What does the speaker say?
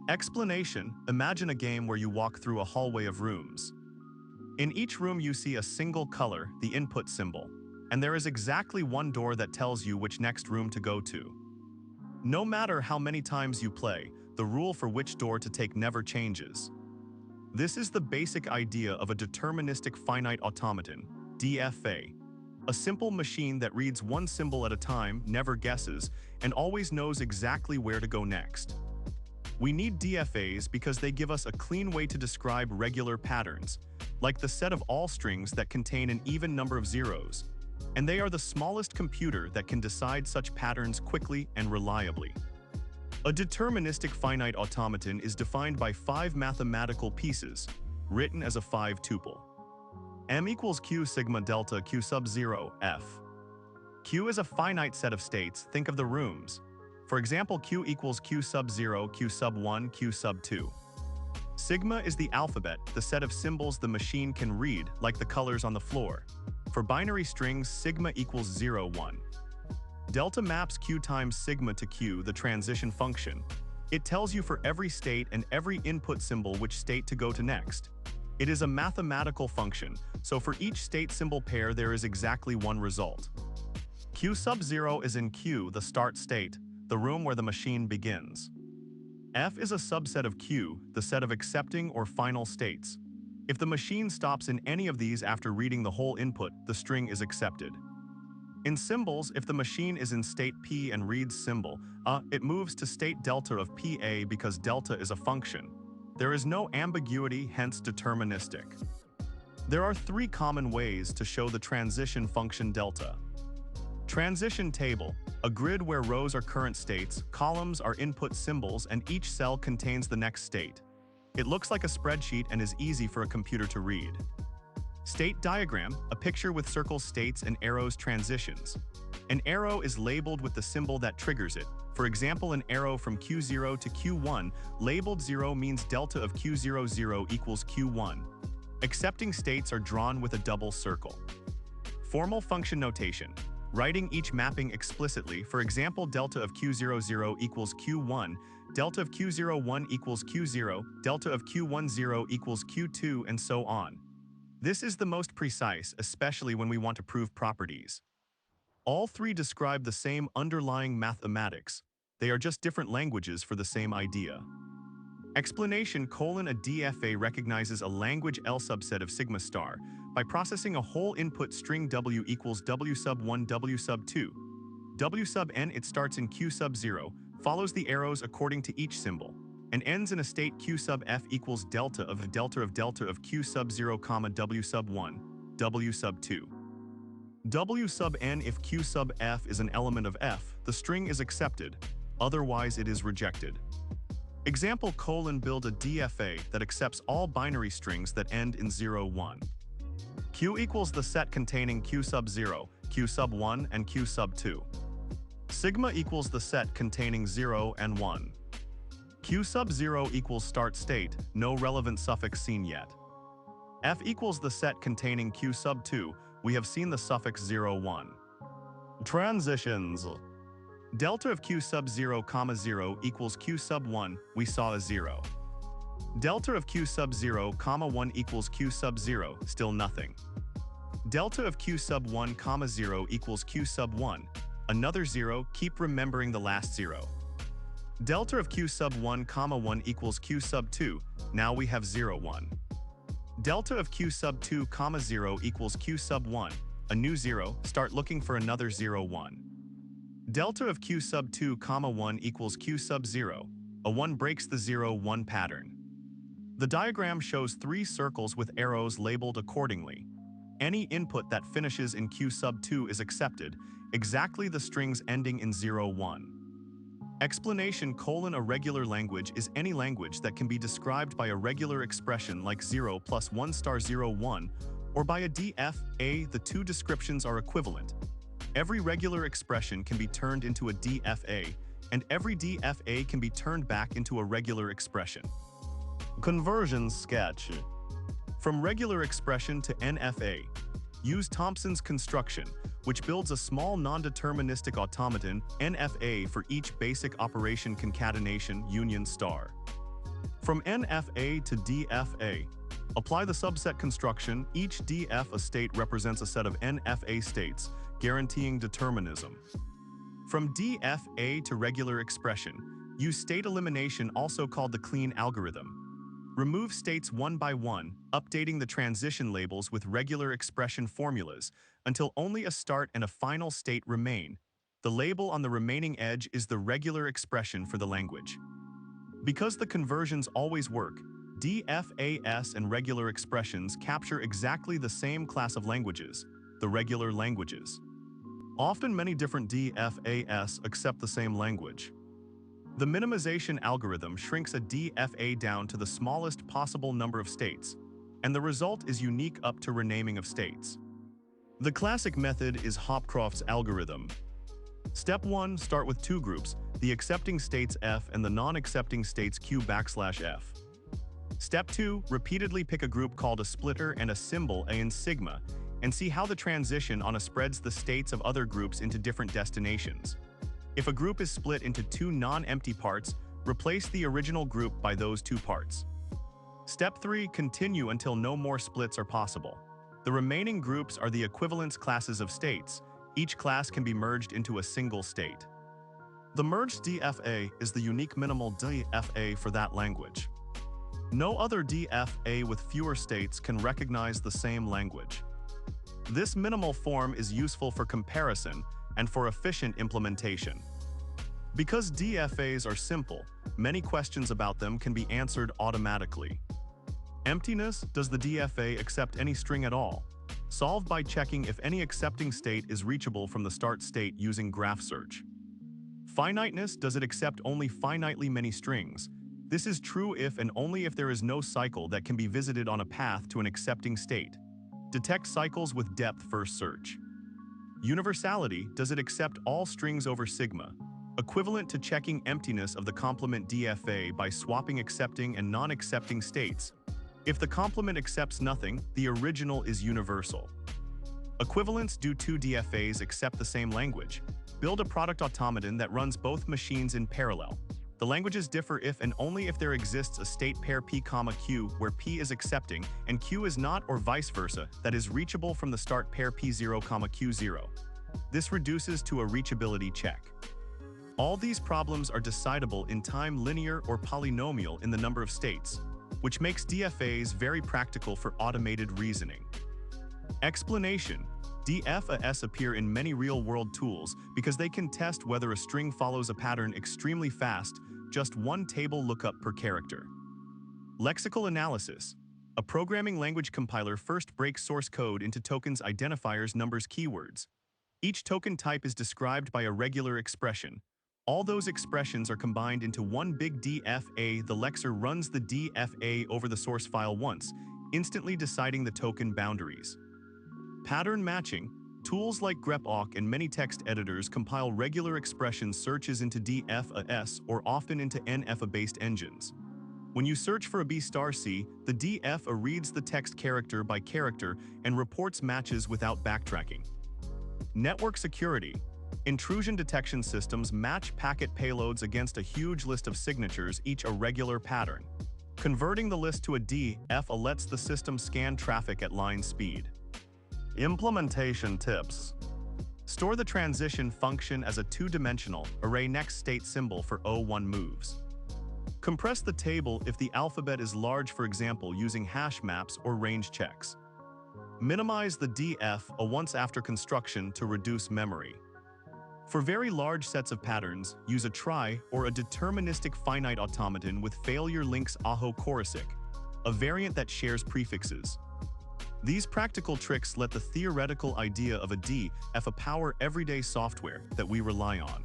Explanation: imagine a game where you walk through a hallway of rooms. In each room you see a single color, the input symbol, and there is exactly one door that tells you which next room to go to. No matter how many times you play, the rule for which door to take never changes. This is the basic idea of a deterministic finite automaton, DFA. A simple machine that reads one symbol at a time, never guesses, and always knows exactly where to go next. We need DFAs because they give us a clean way to describe regular patterns, like the set of all strings that contain an even number of zeros, and they are the smallest computer that can decide such patterns quickly and reliably. A deterministic finite automaton is defined by 5 mathematical pieces, written as a 5-tuple. M equals Q sigma delta Q sub 0 F. Q is a finite set of states, think of the rooms. For example, Q equals Q sub 0, Q sub 1, Q sub 2. Sigma is the alphabet, the set of symbols the machine can read, like the colors on the floor. For binary strings, sigma equals 0, 1. Delta maps Q times sigma to Q, the transition function. It tells you for every state and every input symbol which state to go to next. It is a mathematical function, so for each state symbol pair there is exactly one result. Q sub 0 is in Q, the start state, the room where the machine begins. F is a subset of Q, the set of accepting or final states. If the machine stops in any of these after reading the whole input, the string is accepted. In symbols, if the machine is in state P and reads symbol A, it moves to state delta of PA because delta is a function. There is no ambiguity, hence deterministic. There are 3 common ways to show the transition function delta. Transition table, a grid where rows are current states, columns are input symbols, and each cell contains the next state. It looks like a spreadsheet and is easy for a computer to read. State diagram, a picture with circles states and arrows transitions. An arrow is labeled with the symbol that triggers it. For example, an arrow from Q0 to Q1, labeled 0 means delta of Q00 equals Q1. Accepting states are drawn with a double circle. Formal function notation. Writing each mapping explicitly, for example, delta of Q00 equals Q1, delta of Q01 equals Q0, delta of Q10 equals Q2, and so on. This is the most precise, especially when we want to prove properties. All 3 describe the same underlying mathematics. They are just different languages for the same idea. Explanation: a DFA recognizes a language L subset of sigma star by processing a whole input string W equals W sub 1 W sub 2. W sub n it starts in Q sub 0, follows the arrows according to each symbol, and ends in a state Q sub F equals delta of Q sub 0, W sub 1, W sub 2. W sub n if Q sub F is an element of F, the string is accepted, otherwise it is rejected. Example: build a DFA that accepts all binary strings that end in 0, 1. Q equals the set containing Q sub 0, Q sub 1, and Q sub 2. Sigma equals the set containing 0 and 1. Q sub 0 equals start state, no relevant suffix seen yet. F equals the set containing Q sub 2, we have seen the suffix 0, 1. Transitions. Delta of Q sub 0, 0 equals Q sub 1, we saw a 0. Delta of Q sub 0, 1 equals Q sub 0, still nothing. Delta of Q sub 1, 0 equals Q sub 1, another 0, keep remembering the last 0. Delta of Q sub 1, 1 equals Q sub 2, now we have 0, 1. Delta of Q sub 2, 0 equals Q sub 1, a new 0, start looking for another 0, 1. Delta of Q sub 2, 1 equals Q sub 0, a 1 breaks the 0, 1 pattern. The diagram shows 3 circles with arrows labeled accordingly. Any input that finishes in Q sub 2 is accepted, exactly the strings ending in 0, 1. Explanation: a regular language is any language that can be described by a regular expression like 0 plus 1 star 0, 1, or by a DFA. The 2 descriptions are equivalent. Every regular expression can be turned into a DFA, and every DFA can be turned back into a regular expression. Conversion sketch. From regular expression to NFA, use Thompson's construction, which builds a small non-deterministic automaton, NFA, for each basic operation concatenation union star. From NFA to DFA, apply the subset construction. Each DFA state represents a set of NFA states, guaranteeing determinism. From DFA to regular expression, use state elimination, also called the clean algorithm. Remove states one by one, updating the transition labels with regular expression formulas until only a start and a final state remain. The label on the remaining edge is the regular expression for the language. Because the conversions always work, DFAS and regular expressions capture exactly the same class of languages, the regular languages. Often many different DFAS accept the same language. The minimization algorithm shrinks a DFA down to the smallest possible number of states, and the result is unique up to renaming of states. The classic method is Hopcroft's algorithm. Step 1, start with two groups, the accepting states F and the non-accepting states Q\F. Step 2, repeatedly pick a group called a splitter and a symbol A in sigma, and see how the transition on a spreads the states of other groups into different destinations. If a group is split into two non-empty parts, replace the original group by those two parts. Step 3, continue until no more splits are possible. The remaining groups are the equivalence classes of states. Each class can be merged into a single state. The merged DFA is the unique minimal DFA for that language. No other DFA with fewer states can recognize the same language. This minimal form is useful for comparison and for efficient implementation. Because DFAs are simple, many questions about them can be answered automatically. Emptiness: does the DFA accept any string at all? Solved by checking if any accepting state is reachable from the start state using graph search. Finiteness: does it accept only finitely many strings? This is true if and only if there is no cycle that can be visited on a path to an accepting state. Detect cycles with depth-first search. Universality: does it accept all strings over sigma? Equivalent to checking emptiness of the complement DFA by swapping accepting and non-accepting states. If the complement accepts nothing, the original is universal. Equivalence: do two DFAs accept the same language? Build a product automaton that runs both machines in parallel. The languages differ if and only if there exists a state pair P, Q, where P is accepting and Q is not, or vice versa, that is reachable from the start pair P0, Q0. This reduces to a reachability check. All these problems are decidable in time linear or polynomial in the number of states, which makes DFAs very practical for automated reasoning. Explanation: DFAs appear in many real-world tools because they can test whether a string follows a pattern extremely fast, just one table lookup per character. Lexical analysis: a programming language compiler first breaks source code into tokens, identifiers, numbers, keywords. Each token type is described by a regular expression. All those expressions are combined into one big DFA. The lexer runs the DFA over the source file once, instantly deciding the token boundaries. Pattern matching: tools like grepawk and many text editors compile regular expression searches into DFAs or often into NFA-based engines. When you search for a B*C, the DFA reads the text character by character and reports matches without backtracking. Network security: intrusion detection systems match packet payloads against a huge list of signatures, each a regular pattern. Converting the list to a DFA lets the system scan traffic at line speed. Implementation tips: store the transition function as a two-dimensional array next state symbol for O1 moves. Compress the table if the alphabet is large, for example using hash maps or range checks. Minimize the DFA once after construction to reduce memory. For very large sets of patterns, use a trie or a deterministic finite automaton with failure links Aho Korosik, a variant that shares prefixes. These practical tricks let the theoretical idea of a DFA power everyday software that we rely on.